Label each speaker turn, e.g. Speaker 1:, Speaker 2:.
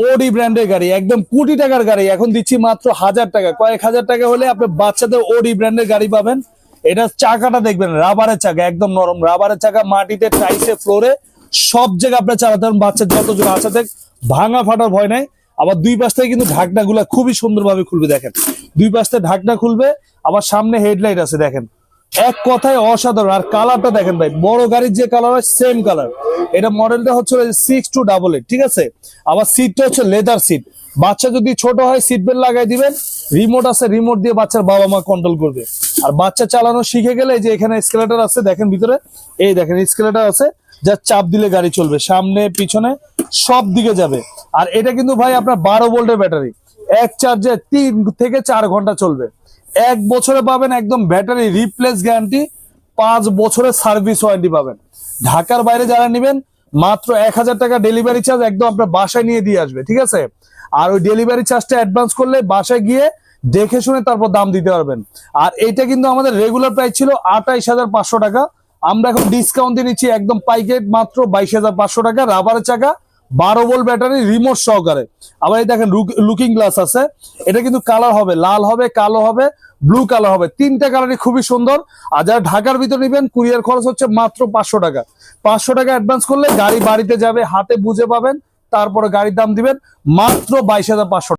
Speaker 1: ওডি ব্র্যান্ডের গাড়ি, একদম কোটি টাকার গাড়ি এখন দিচ্ছি মাত্র 1000 টাকা। কয়েক হাজার টাকা হলে আপনি বাচ্চাদের ওডি ব্র্যান্ডের গাড়ি পাবেন। এটা চাকাটা দেখবেন রাবারের চাকা, একদম নরম রাবারের চাকা, মাটিতে টাইসে ফ্লোরে সব জায়গায় আপনি চালাতে পারেন। বাচ্চা যতজন আছে দেখ, ভাঙা ফাটার ভয় নাই। আবার দুই পাশ থেকে কিন্তু ঢাকনা গুলা খুবই সুন্দরভাবে খুলবে, দেখেন দুই পাশ থেকে ঢাকনা খুলবে। আবার সামনে হেডলাইট আছে দেখেন, এক কথায় অসাধারণ। আর কালারটা দেখেন ভাই, বড় গাড়ির যে কালার হয় সেম কালার। এটা মডেলটা হচ্ছে 6288, ঠিক আছে। আবার সিটটা হচ্ছে লেদার সিট। বাচ্চা যদি ছোট হয় সিট বেল্ট লাগাই দিবেন, রিমোট আছে, রিমোট দিয়ে বাচ্চার বাবা মা কন্ট্রোল করবে। আর বাচ্চা চালানো শিখে গেলে যে এখানে স্কেলেটর আছে দেখেন ভিতরে, এই দেখেন স্কেলেটর আছে, যা চাপ দিলে গাড়ি চলবে, সামনে পিছনে সব দিকে যাবে। আর এটা কিন্তু ভাই আপনার 12 ভোল্টের ব্যাটারি, এক চার্জে 3 থেকে 4 ঘন্টা চলবে। 1 বছরে পাবেন একদম ব্যাটারি রিপ্লেস গ্যারান্টি, 5 বছরের সার্ভিস ওয়ারেন্টি পাবেন। ঢাকার বাইরে যারা নেবেন মাত্র 1000 টাকা ডেলিভারি চার্জ একদম আপনার বাসায় নিয়ে দিয়ে আসবে, ঠিক আছে। আর ওই ডেলিভারি চার্জটা অ্যাডভান্স করলে বাসায় গিয়ে দেখে শুনে তারপর দাম দিতে পারবেন। আর এটা কিন্তু আমাদের রেগুলার প্রাইস ছিল 28500 টাকা, আমরা এখন ডিসকাউন্ট দিয়ে নিচ্ছি একদম পাইকারি মাত্র 22500 টাকা। রাবারের চাকা, 12 ভোল্ট ব্যাটারি, রিমোট সহকারে। আবার এই দেখেন লুকিং গ্লাস আছে। এটা কিন্তু কালার হবে, লাল হবে, কালো হবে, ব্লু কালার হবে, 3টা কালারই খুবই সুন্দর। আর যারা ঢাকার ভিতর নেবেন কুরিয়ার খরচ হচ্ছে মাত্র 500 টাকা। 500 টাকা অ্যাডভান্স করলে গাড়ি বাড়িতে যাবে, হাতে বুঝে পাবেন, তারপরে গাড়ির দাম দিবেন মাত্র 22500।